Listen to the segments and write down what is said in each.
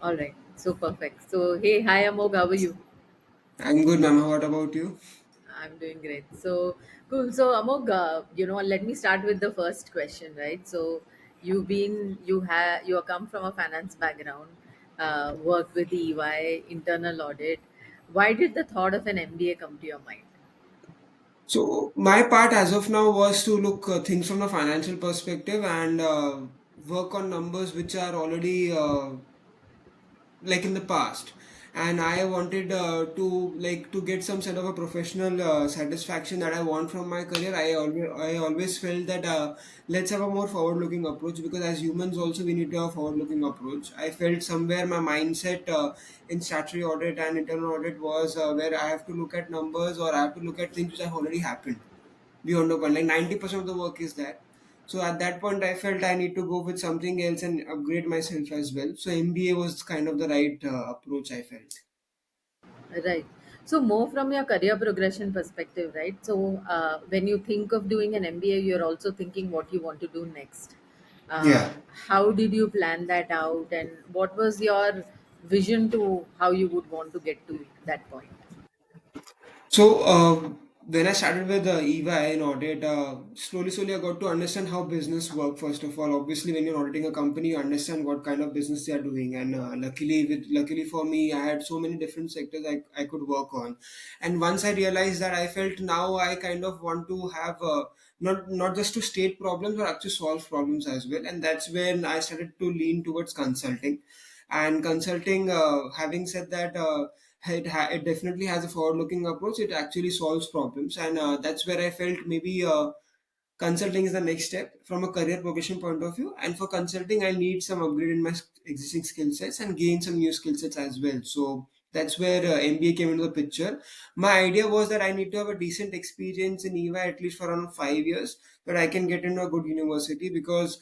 All right. So perfect. So hey, hi Amogh, how are you? I'm good, ma'am. What about you? I'm doing great. So cool. So Amogh, let me start with the first question, right? So you come from a finance background, worked with EY, internal audit. Why did the thought of an MBA come to your mind? So my part as of now was to look things from a financial perspective and work on numbers which are already like in the past. And I wanted to get some sort of a professional satisfaction that I want from my career. I always felt that let's have a more forward looking approach, because as humans also we need to have a forward looking approach. I felt somewhere my mindset in statutory audit and internal audit was where I have to look at numbers, or I have to look at things which have already happened beyond the point. Like 90% of the work is that. So at that point, I felt I need to go with something else and upgrade myself as well. So MBA was kind of the right approach, I felt. Right. So more from your career progression perspective, right? So when you think of doing an MBA, you're also thinking what you want to do next. Yeah. How did you plan that out, and what was your vision to how you would want to get to that point? So when I started with EY and audit, slowly I got to understand how business work. First of all, obviously, when you're auditing a company, you understand what kind of business they are doing. And luckily for me, I had so many different sectors I could work on. And once I realized that, I felt now I kind of want to have not just to state problems, but actually solve problems as well. And that's when I started to lean towards consulting. And consulting, having said that. It definitely has a forward looking approach. It actually solves problems, and that's where I felt maybe consulting is the next step from a career progression point of view. And for consulting, I need some upgrade in my existing skill sets and gain some new skill sets as well. So that's where MBA came into the picture. My idea was that I need to have a decent experience in EY at least for around 5 years, that I can get into a good university, because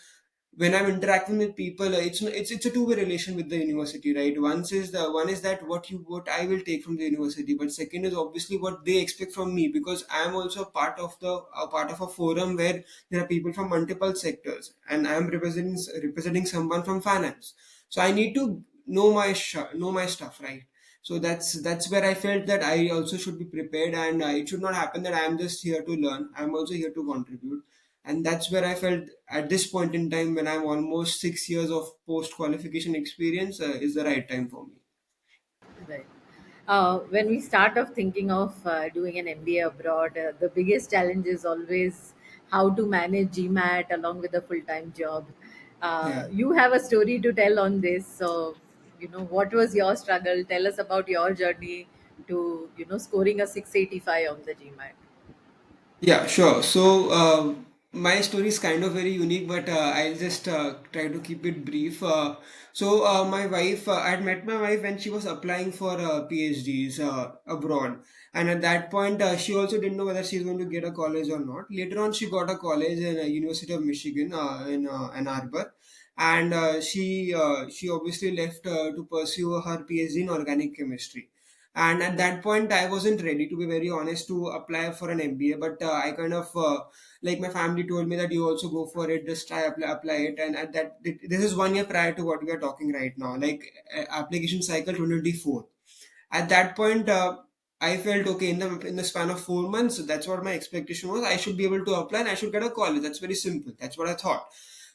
when I'm interacting with people, it's a two-way relation with the university, right? One is that what I will take from the university, but second is obviously what they expect from me, because I am also a part of a forum where there are people from multiple sectors, and I am representing someone from finance. So I need to know my stuff, right? So that's where I felt that I also should be prepared, and it should not happen that I am just here to learn. I'm also here to contribute. And that's where I felt at this point in time, when I'm almost 6 years of post qualification experience, is the right time for me. Right. When we start off thinking of doing an MBA abroad, the biggest challenge is always how to manage GMAT along with a full-time job. Yeah. You have a story to tell on this. So, what was your struggle? Tell us about your journey to, scoring a 685 on the GMAT. Yeah, sure. So, my story is kind of very unique, but I'll just try to keep it brief. My wife, I had met my wife when she was applying for PhDs abroad. And at that point, she also didn't know whether she's going to get a college or not. Later on, she got a college in University of Michigan in Ann Arbor. And she obviously left to pursue her PhD in organic chemistry. And at that point, I wasn't ready, to be very honest, to apply for an MBA. But I kind of like, my family told me that you also go for it, just try apply it. And at that, this is 1 year prior to what we are talking right now, like application cycle 2024. At that point, I felt okay, in the span of 4 months. That's what my expectation was. I should be able to apply and I should get a college. That's very simple. That's what I thought.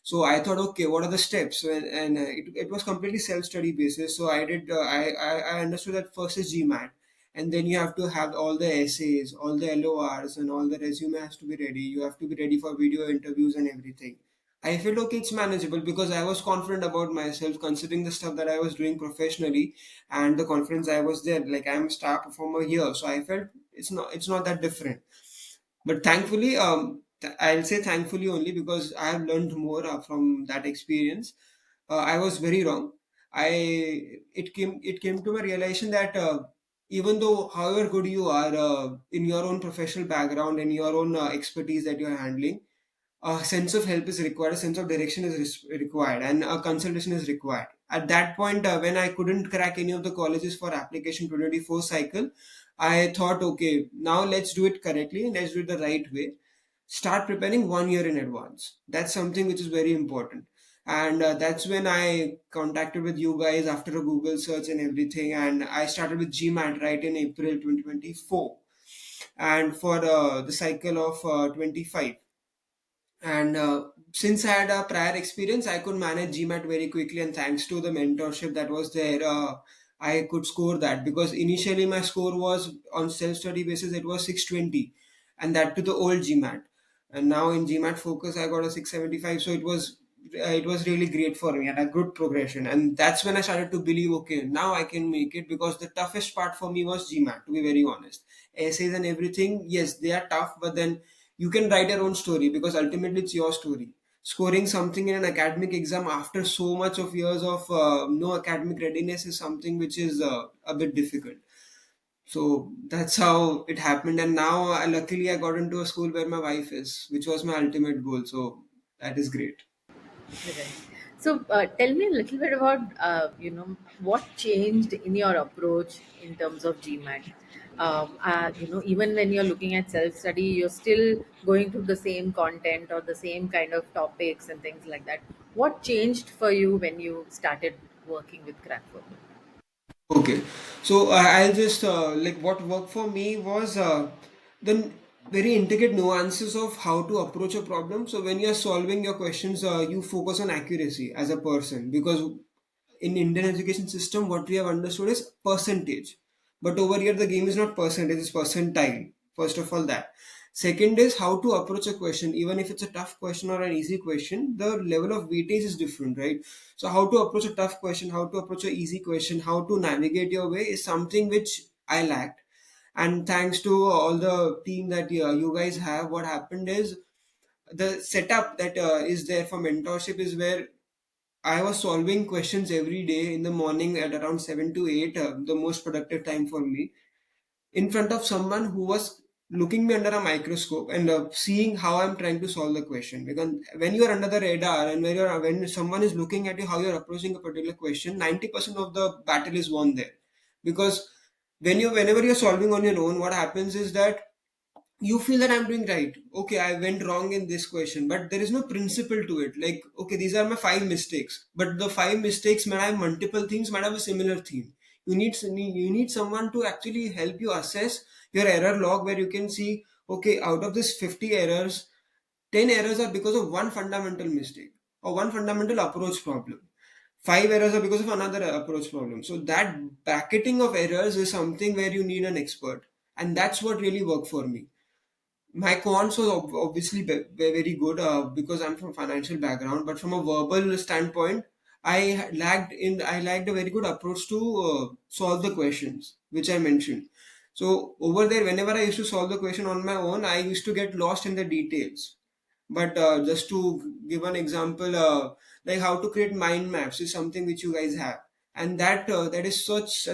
So I thought, okay, what are the steps? And it was completely self-study basis. So I did. I understood that first is GMAT, and then you have to have all the essays, all the LORs, and all the resume has to be ready. You have to be ready for video interviews and everything. I felt okay, it's manageable, because I was confident about myself, considering the stuff that I was doing professionally and the confidence I was there. Like, I'm a star performer here, so I felt it's not that different. But thankfully, I'll say thankfully only because I have learned more from that experience. I was very wrong. I it came to my realization that even though however good you are in your own professional background and your own expertise that you're handling, a sense of help is required, a sense of direction is required, and a consultation is required. At that point, when I couldn't crack any of the colleges for application 2024 cycle, I thought, okay, now let's do it correctly, let's do it the right way. Start preparing 1 year in advance. That's something which is very important. and that's when I contacted with you guys after a Google search and everything, and I started with GMAT right in April 2024, and for the cycle of 25. And since I had a prior experience, I could manage GMAT very quickly, and thanks to the mentorship that was there, I could score that, because initially my score was on self study basis, it was 620, and that to the old GMAT. And now in GMAT Focus, I got a 675, so it was really great for me and a good progression. And that's when I started to believe, okay, now I can make it, because the toughest part for me was GMAT, to be very honest. Essays and everything, yes, they are tough, but then you can write your own story, because ultimately it's your story. Scoring something in an academic exam after so much of years of no academic readiness is something which is a bit difficult. So that's how it happened, and now luckily I got into a school where my wife is, which was my ultimate goal. So that is great. Right. So, tell me a little bit about what changed in your approach in terms of GMAT. Even when you're looking at self study, you're still going through the same content or the same kind of topics and things like that. What changed for you when you started working with Crackverbal? Okay, so I'll just like what worked for me was the very intricate nuances of how to approach a problem. So when you're solving your questions, you focus on accuracy as a person, because in Indian education system, what we have understood is percentage, but over here the game is not percentage; it's percentile. First of all, that. Second is how to approach a question, even if it's a tough question or an easy question, the level of weightage is different, right? So, how to approach a tough question, how to approach an easy question, how to navigate your way is something which I lacked. And thanks to all the team that you guys have, what happened is the setup that is there for mentorship is where I was solving questions every day in the morning at around 7 to 8, the most productive time for me, in front of someone who was looking me under a microscope and seeing how I'm trying to solve the question. Because when you are under the radar and when someone is looking at you how you're approaching a particular question, 90% of the battle is won there. Because whenever you're solving on your own, what happens is that you feel that I'm doing right. Okay, I went wrong in this question, but there is no principle to it. Like, okay, these are my five mistakes, but the five mistakes might have multiple themes, might have a similar theme. You need someone to actually help you assess your error log, where you can see, okay, out of this 50 errors, 10 errors are because of one fundamental mistake or one fundamental approach problem. Five errors are because of another approach problem. So that bracketing of errors is something where you need an expert, and that's what really worked for me. My quants was obviously very good, because I'm from financial background, but from a verbal standpoint, I lacked a very good approach to solve the questions which I mentioned. So over there, whenever I used to solve the question on my own, I used to get lost in the details. But just to give an example, like how to create mind maps is something which you guys have, and that is such.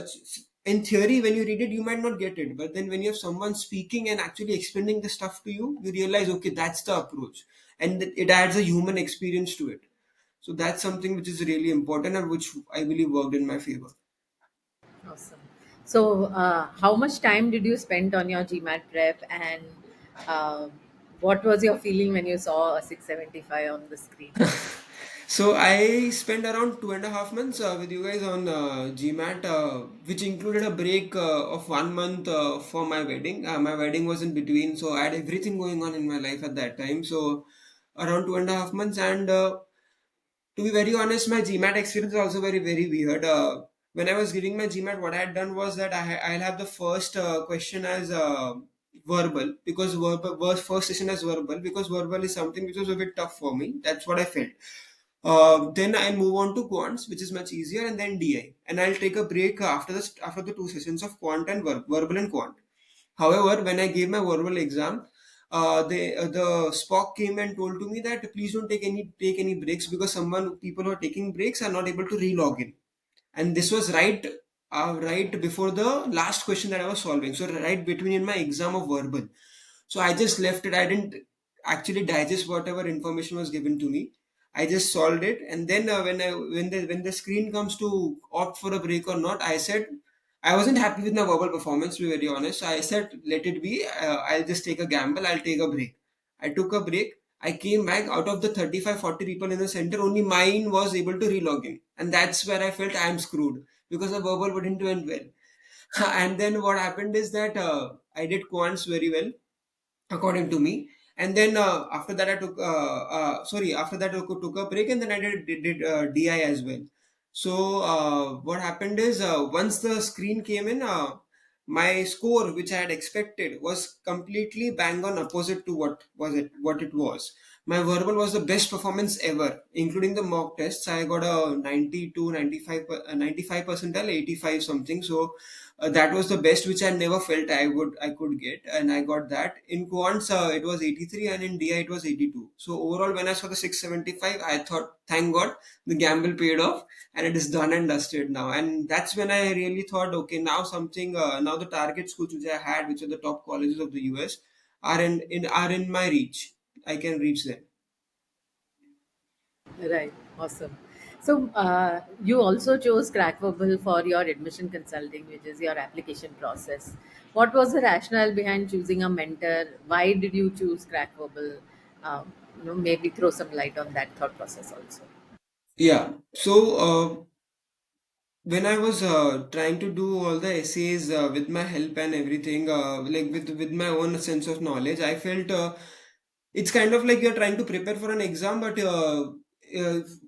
In theory, when you read it, you might not get it, but then when you have someone speaking and actually explaining the stuff to you, you realize, okay, that's the approach, and it adds a human experience to it. So that's something which is really important and which I believe worked in my favor. Awesome. So, how much time did you spend on your GMAT prep, and uh, what was your feeling when you saw a 675 on the screen? So I spent around 2.5 months with you guys on GMAT, which included a break of 1 month for my wedding. My wedding was in between, so I had everything going on in my life at that time. So around 2.5 months, and to be very honest, my GMAT experience is also very weird. When I was giving my GMAT, what I had done was that I'll have the first question as verbal, because first session as verbal, because verbal is something which was a bit tough for me. That's what I felt. Then I'll move on to quants, which is much easier, and then DI. And I'll take a break after the two sessions of quant and verbal and quant. However, when I gave my verbal exam, the Spock came and told to me that please don't take any breaks, because someone people who are taking breaks are not able to re-log in. And this was right before the last question that I was solving. So right between in my exam of verbal. So I just left it. I didn't actually digest whatever information was given to me. I just solved it, and then when the screen comes to opt for a break or not, I said I wasn't happy with my verbal performance. To be very honest, so I said let it be. I'll just take a gamble. I'll take a break. I took a break. I came back, out of the 35-40 people in the center, only mine was able to relog in. And that's where I felt I'm screwed because the verbal wouldn't went well. And then what happened is that I did quants very well according to me. And then after that I took sorry after that I took a break, and then I did DI as well. So what happened is, once the screen came in, my score which I had expected was completely bang on opposite to what it was. My verbal was the best performance ever, including the mock tests. I got a 92 95 95 percentile, 85 something. So that was the best which I never felt I could get, and I got that. In quants, it was 83, and in DI it was 82. So overall, when I saw the 675, I thought, thank God, the gamble paid off, and it is done and dusted now. And that's when I really thought, okay, now something, now the target schools which I had, which are the top colleges of the US, are in my reach. I can reach them. Right. Awesome. So you also chose Crackverbal for your admission consulting, which is your application process. What was the rationale behind choosing a mentor? Why did you choose Crackverbal? Maybe throw some light on that thought process also. Yeah. So when I was trying to do all the essays with my help and everything, like with my own sense of knowledge, I felt it's kind of like you're trying to prepare for an exam, but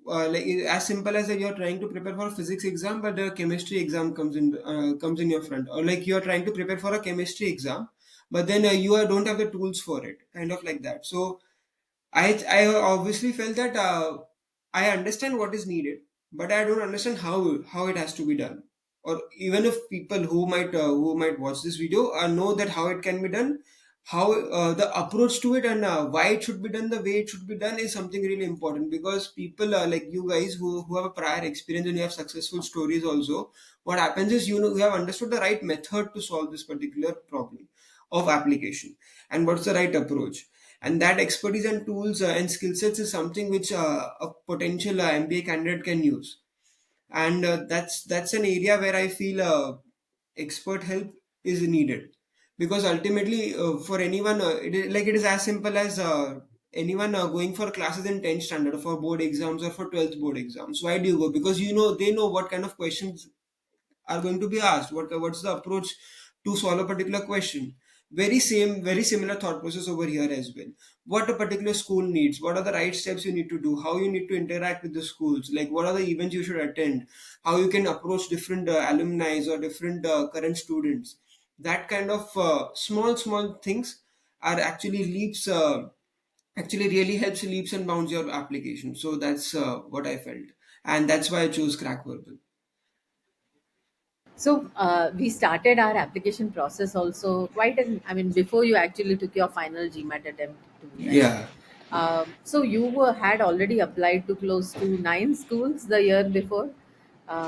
like as simple as that you're trying to prepare for a physics exam, but the chemistry exam comes in your front, or like you're trying to prepare for a chemistry exam, but then you don't have the tools for it, kind of like that. So I obviously felt that I understand what is needed, but I don't understand how it has to be done. Or even if people who might watch this video know that how it can be done, how the approach to it, and why it should be done the way it should be done is something really important, because people like you guys who have a prior experience and you have successful stories also, what happens is, you have understood the right method to solve this particular problem of application, and what's the right approach. And that expertise and tools and skill sets is something which a potential MBA candidate can use. And that's an area where I feel expert help is needed, because ultimately for anyone it is as simple as anyone going for classes in 10th standard for board exams or for 12th board exams. Why do you go? Because they know what kind of questions are going to be asked. What's the approach to solve a particular question? Very similar thought process over here as well. What a particular school needs, what are the right steps you need to do, how you need to interact with the schools, like what are the events you should attend, how you can approach different alumni or different current students. That kind of small things are actually leaps actually really helps leaps and bounds your application. So that's what I felt, and that's why I chose crack verbal. So we started our application process also I mean, before you actually took your final GMAT attempt too, right? Yeah. So you had already applied to close to 9 schools the year before.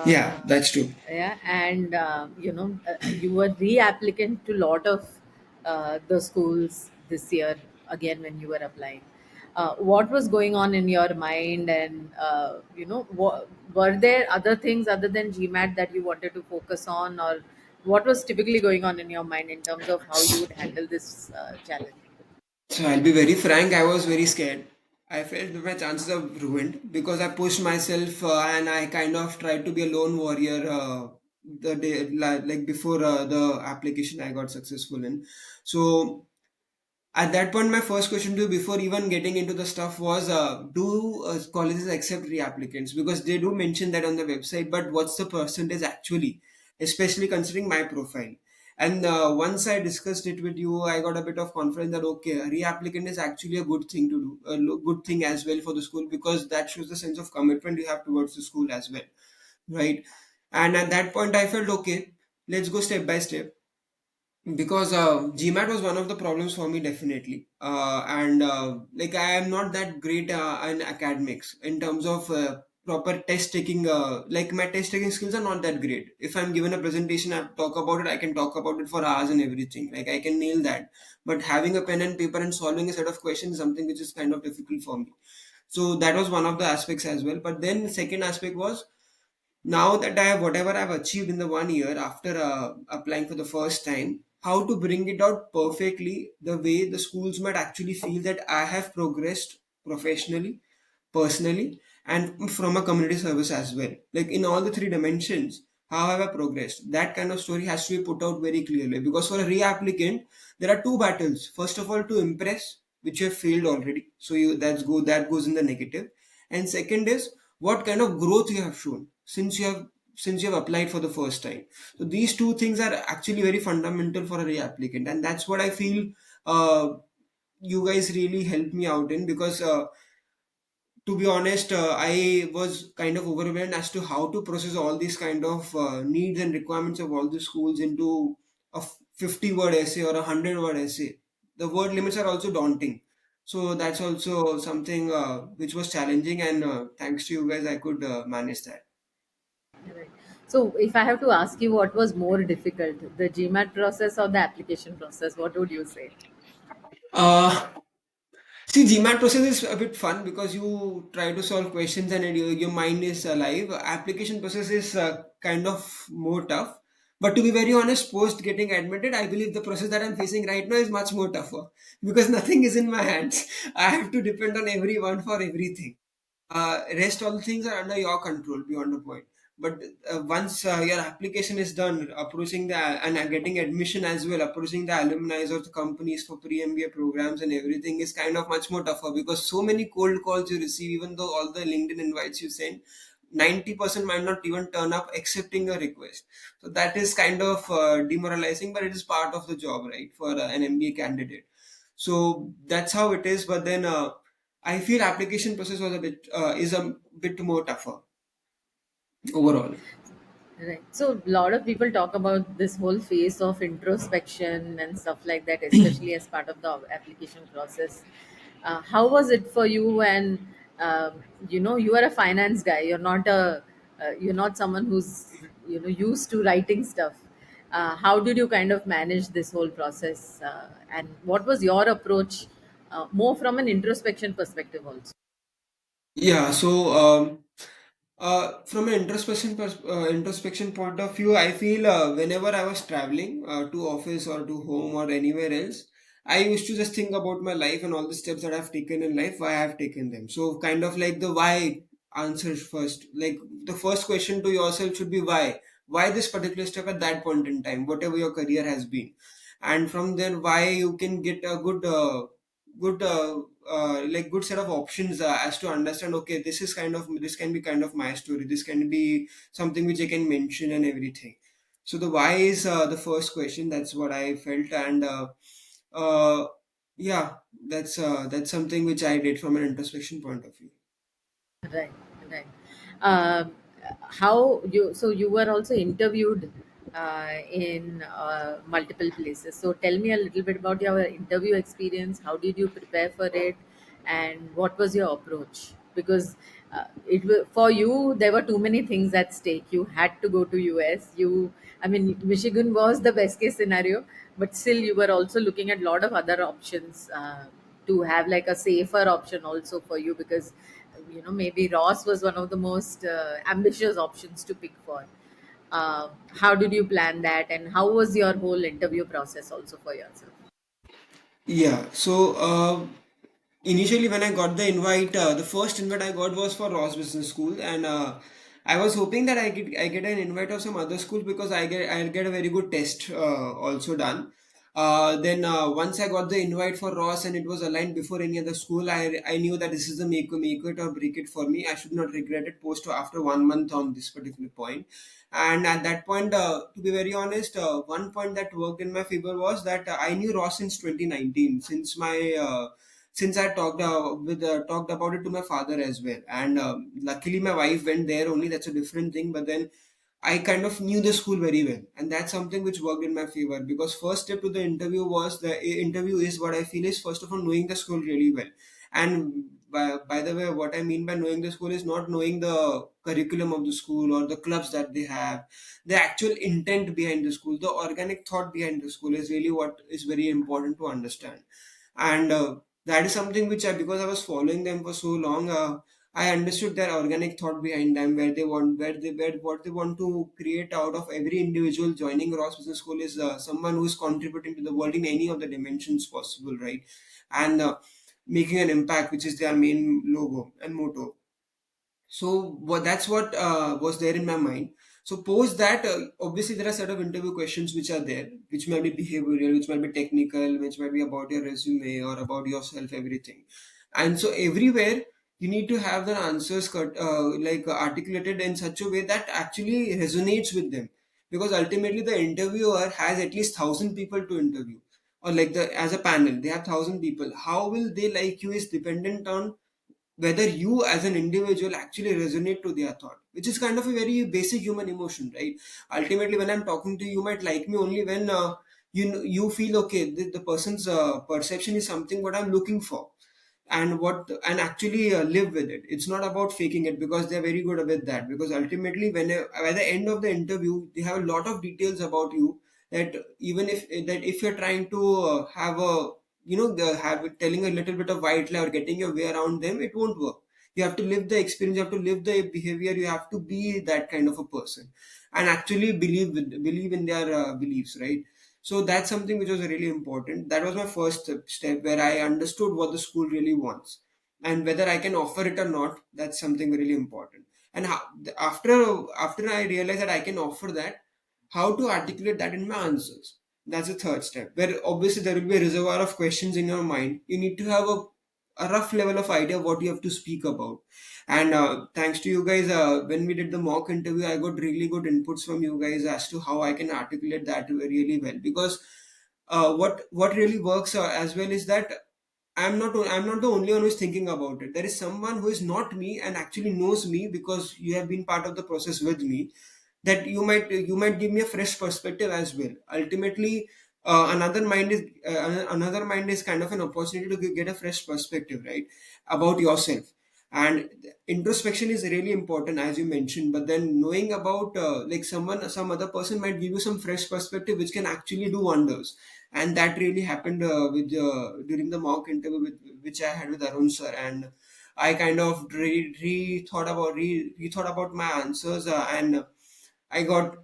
Yeah, Uh, that's true. yeah, and you were reapplicant to lot of the schools this year again when you were applying. What was going on in your mind, and were there other things other than GMAT that you wanted to focus on, or what was typically going on in your mind in terms of how you would handle this challenge? So I'll be very frank, I was very scared. I felt that my chances are ruined because I pushed myself and I kind of tried to be a lone warrior the day like before the application I got successful in. So at that point, my first question to you before even getting into the stuff was, do colleges accept reapplicants? Because they do mention that on the website, but what's the percentage actually, especially considering my profile? And once I discussed it with you, I got a bit of confidence that okay, a reapplicant is actually a good thing to do, good thing as well for the school, because that shows the sense of commitment you have towards the school as well, right? And at that point, I felt okay, let's go step by step, because GMAT was one of the problems for me definitely, and like I am not that great in academics in terms of proper test taking. Like my test taking skills are not that great. If I'm given a presentation, I talk about it. I can talk about it for hours and everything. Like I can nail that. But having a pen and paper and solving a set of questions is something which is kind of difficult for me. So that was one of the aspects as well. But then the second aspect was, now that I have whatever I've achieved in the one year after applying for the first time, how to bring it out perfectly the way the schools might actually feel that I have progressed professionally, personally, and from a community service as well. Like in all the three dimensions, how have I progressed? That kind of story has to be put out very clearly, because for a reapplicant, there are two battles. First of all, to impress, which you have failed already. So that goes in the negative. And second is what kind of growth you have shown since you have applied for the first time. So these two things are actually very fundamental for a reapplicant, and that's what I feel you guys really helped me out in, because to be honest, I was kind of overwhelmed as to how to process all these kind of needs and requirements of all the schools into a 50-word essay or a 100-word essay. The word limits are also daunting. So that's also something which was challenging, and thanks to you guys, I could manage that. Right. So, if I have to ask you what was more difficult, the GMAT process or the application process, what would you say? Uh, See, GMAT process is a bit fun because you try to solve questions and your mind is alive. Application process is kind of more tough. But to be very honest, post getting admitted, I believe the process that I'm facing right now is much more tougher because nothing is in my hands. I have to depend on everyone for everything. Rest all things are under your control beyond a point. But once your application is done, approaching the and getting admission as well, approaching the alumni or the companies for pre-MBA programs and everything is kind of much more tougher, because so many cold calls you receive, even though all the LinkedIn invites you send, 90% might not even turn up accepting your request. So that is kind of demoralizing, but it is part of the job, right, for an MBA candidate. So that's how it is. But then I feel application process was a bit is a bit more tougher overall. Right. So, a lot of people talk about this whole phase of introspection and stuff like that, especially as part of the application process. How was it for you? And you are a finance guy. You're not someone who's used to writing stuff. How did you kind of manage this whole process? And what was your approach, more from an introspection perspective, also? Yeah, so from an introspection point of view, I feel whenever I was traveling to office or to home or anywhere else, I used to just think about my life and all the steps that I've taken in life, why I've taken them. So kind of like the why answers first. Like the first question to yourself should be why. Why this particular step at that point in time, whatever your career has been, and from there why you can get a good like good set of options as to understand, okay, this can be kind of my story, this can be something which I can mention and everything. So the why is the first question. That's what I felt. And uh, yeah, that's something which I did from an introspection point of view. Right, right. Um, how you so you were also interviewed in multiple places. So tell me a little bit about your interview experience. How did you prepare for it, and what was your approach? Because for you there were too many things at stake. You had to go to US. I mean, Michigan was the best case scenario, but still you were also looking at a lot of other options. To have like a safer option also for you, because maybe Ross was one of the most ambitious options to pick for. How did you plan that, and how was your whole interview process also for yourself? Yeah, so initially when I got the invite, the first invite I got was for Ross Business School, and I was hoping that I get an invite of some other school, because I'll get a very good test also done. Then once I got the invite for Ross and it was aligned before any other school, I knew that this is the make it or break it for me. I should not regret it post after 1 month on this particular point. And at that point, to be very honest, one point that worked in my favor was that I knew Ross since 2019, since I talked about it to my father as well. And luckily, my wife went there only. That's a different thing. But then I kind of knew the school very well, and that's something which worked in my favor, because first step to the interview was the interview is what I feel is first of all knowing the school really well. And by the way, what I mean by knowing the school is not knowing the curriculum of the school or the clubs that they have, the actual intent behind the school, the organic thought behind the school is really what is very important to understand. And that is something which because I was following them for so long. I understood their organic thought behind them, where they want, where what they want to create out of every individual joining Ross Business School is someone who is contributing to the world in any of the dimensions possible, right? And making an impact, which is their main logo and motto. So that's what was there in my mind. So post that, obviously there are set of interview questions which are there, which might be behavioral, which might be technical, which might be about your resume or about yourself, everything. And so everywhere you need to have the answers articulated in such a way that actually resonates with them, because ultimately the interviewer has at least 1,000 people to interview, or like the as a panel they have 1,000 people. How will they like you is dependent on whether you as an individual actually resonate to their thought, which is kind of a very basic human emotion, right? Ultimately when I'm talking to you, you might like me only when you feel okay, the person's perception is something what I'm looking for, and actually live with it. It's not about faking it, because they're very good with that, because ultimately when by the end of the interview they have a lot of details about you, that even if you're trying to have a have telling a little bit of white lie or getting your way around them, it won't work. You have to live the experience, you have to live the behavior, you have to be that kind of a person and actually believe in their beliefs, right? So that's something which was really important. That was my first step, where I understood what the school really wants and whether I can offer it or not. That's something really important. And after I realized that I can offer that, how to articulate that in my answers. That's the third step, where obviously there will be a reservoir of questions in your mind. You need to have a rough level of idea of what you have to speak about. And thanks to you guys, when we did the mock interview, I got really good inputs from you guys as to how I can articulate that really well. Because what really works as well is that I'm not the only one who's thinking about it. There is someone who is not me and actually knows me, because you have been part of the process with me, that you might give me a fresh perspective as well. Ultimately, another mind is kind of an opportunity to get a fresh perspective, right, about yourself. And introspection is really important, as you mentioned, but then knowing about some other person might give you some fresh perspective which can actually do wonders. And that really happened with during the mock interview which I had with Arun sir. And I kind of rethought about my answers, and I got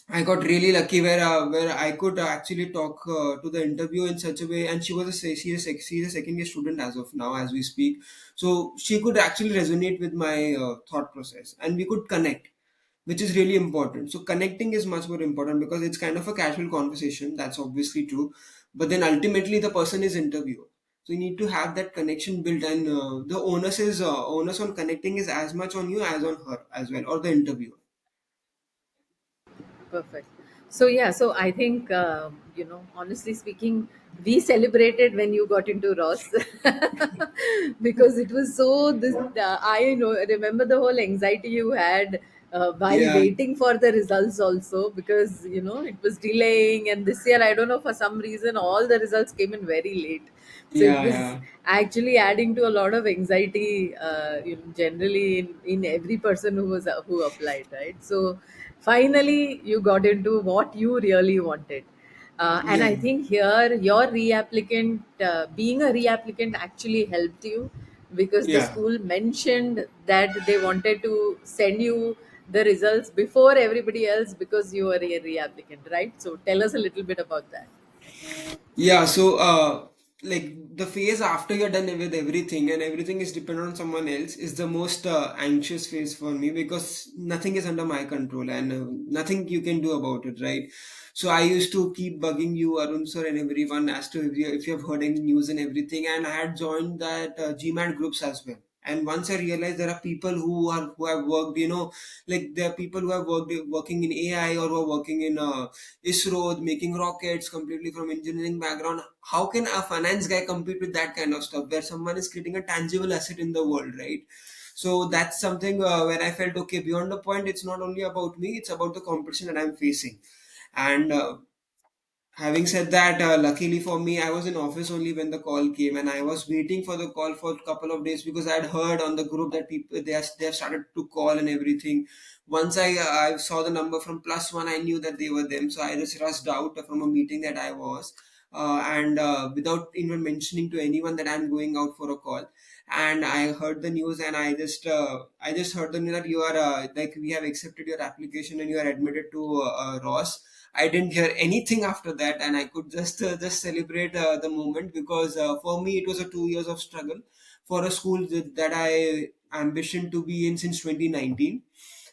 I got really lucky where I could actually talk to the interview in such a way. And she was she's a second year student as of now as we speak, so she could actually resonate with my thought process, and we could connect, which is really important. So connecting is much more important, because it's kind of a casual conversation. That's obviously true, but then ultimately the person is interviewed. So you need to have that connection built, and the onus on connecting is as much on you as on her as well, or the interviewer. Perfect. So yeah, so I think honestly speaking, we celebrated when you got into Ross because it was so this. I know remember the whole anxiety you had while Yeah, waiting for the results also, because it was delaying, and this year I don't know, for some reason all the results came in very late, so it yeah, was yeah. actually adding to a lot of anxiety, generally in every person who applied, right? So finally you got into what you really wanted, and Yeah, I think here your reapplicant, being a reapplicant actually helped you, because the yeah. school mentioned that they wanted to send you the results before everybody else because you were a reapplicant, right? So tell us a little bit about that. Yeah, so like the phase after you're done with everything and everything is dependent on someone else is the most anxious phase for me, because nothing is under my control and nothing you can do about it, right? So I used to keep bugging you, Arun sir, and everyone as to if you have heard any news and everything, and I had joined that GMAT groups as well. And once I realized there are people who have worked, like there are people who have working in AI, or who are working in ISRO, making rockets completely from engineering background. How can a finance guy compete with that kind of stuff, where someone is creating a tangible asset in the world, right? So that's something where I felt okay. Beyond the point, it's not only about me; it's about the competition that I'm facing. And having said that, luckily for me, I was in office only when the call came, and I was waiting for the call for a couple of days, because I had heard on the group that people they have started to call and everything. Once I saw the number from +1, I knew that they were them, so I just rushed out from a meeting that I was. and without even mentioning to anyone that I'm going out for a call. And I heard the news, and I just heard the news that you are like we have accepted your application and you are admitted to Ross. I didn't hear anything after that, and I could just celebrate the moment, because for me it was a 2 years of struggle for a school that I ambition to be in since 2019.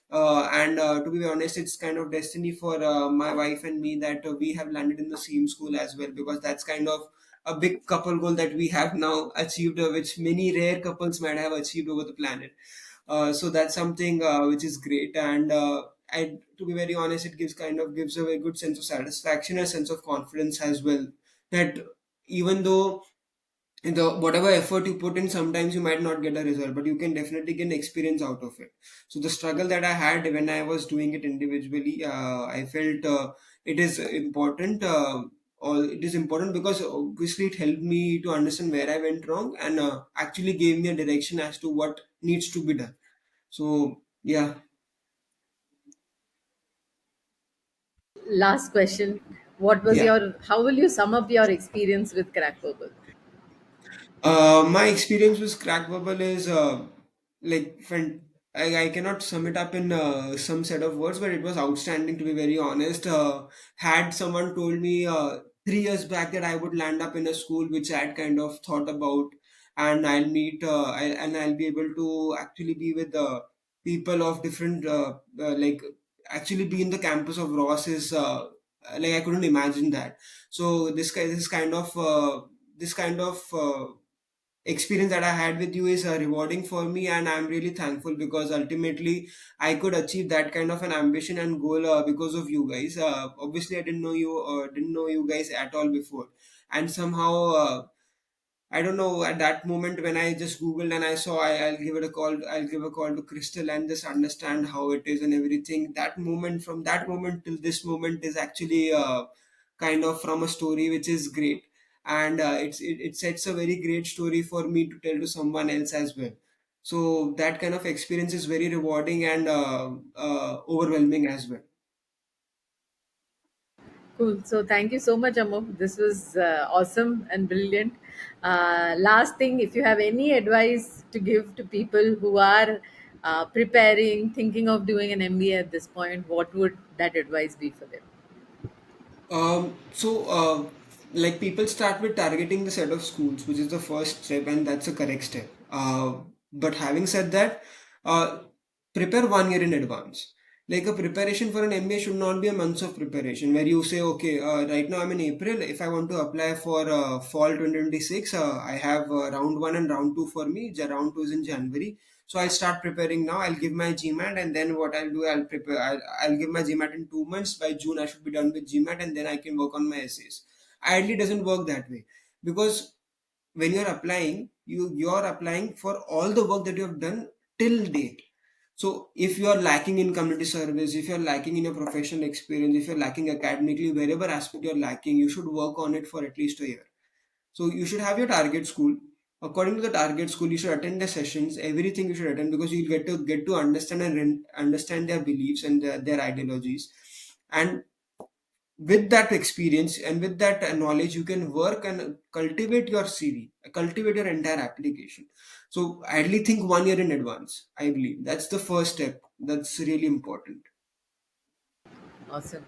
And to be honest, it's kind of destiny for my wife and me that we have landed in the same school as well, because that's kind of a big couple goal that we have now achieved, which many rare couples might have achieved over the planet. So that's something which is great. And to be very honest, it gives a very good sense of satisfaction, a sense of confidence as well. That even though the whatever effort you put in, sometimes you might not get a result, but you can definitely get an experience out of it. So the struggle that I had when I was doing it individually, I felt it is important. Or it is important because obviously it helped me to understand where I went wrong, and actually gave me a direction as to what needs to be done. So yeah. Last question. What was Yeah. your, how will you sum up your experience with Crackverbal? My experience with Crackverbal is like I cannot sum it up in some set of words, but it was outstanding, to be very honest. Had someone told me 3 years back that I would land up in a school which I had kind of thought about, and I'll be able to actually be with people of different like actually be in the campus of Ross is like I couldn't imagine that. So this kind of experience that I had with you is rewarding for me, and I'm really thankful because ultimately I could achieve that kind of an ambition and goal because of you guys. Obviously, I didn't know you guys at all before, and somehow. I don't know, at that moment when I just Googled and I saw I'll give it a call, I'll give a call to Crystal and just understand how it is and everything. That moment, from that moment till this moment, is actually kind of from a story which is great. And it sets a very great story for me to tell to someone else as well. So that kind of experience is very rewarding and overwhelming as well. Cool. So thank you so much, Amogh. This was awesome and brilliant. Last thing, if you have any advice to give to people who are preparing, thinking of doing an MBA at this point, what would that advice be for them? Like people start with targeting the set of schools, which is the first step, and that's a correct step. But having said that, uh, prepare 1 year in advance. Like a preparation for an MBA should not be a months of preparation where you say, okay, right now I'm in April. If I want to apply for fall 2026, I have round one and round two for me. Round two is in January. So I'll start preparing now. I'll give my GMAT, and then what I'll do, I'll give my GMAT in 2 months. By June, I should be done with GMAT, and then I can work on my essays. Ideally, doesn't work that way, because when you're applying, you're applying for all the work that you have done till date. So if you are lacking in community service, if you're lacking in your professional experience, if you're lacking academically, wherever aspect you're lacking, you should work on it for at least a year. So you should have your target school. According to the target school, you should attend the sessions. Everything you should attend, because you'll get to understand and understand their beliefs and their ideologies. And with that experience and with that knowledge, you can work and cultivate your CV, cultivate your entire application. So I really think 1 year in advance. I believe that's the first step. That's really important. Awesome.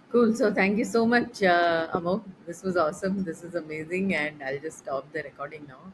Cool. So thank you so much, Amogh. This was awesome. This is amazing. And I'll just stop the recording now.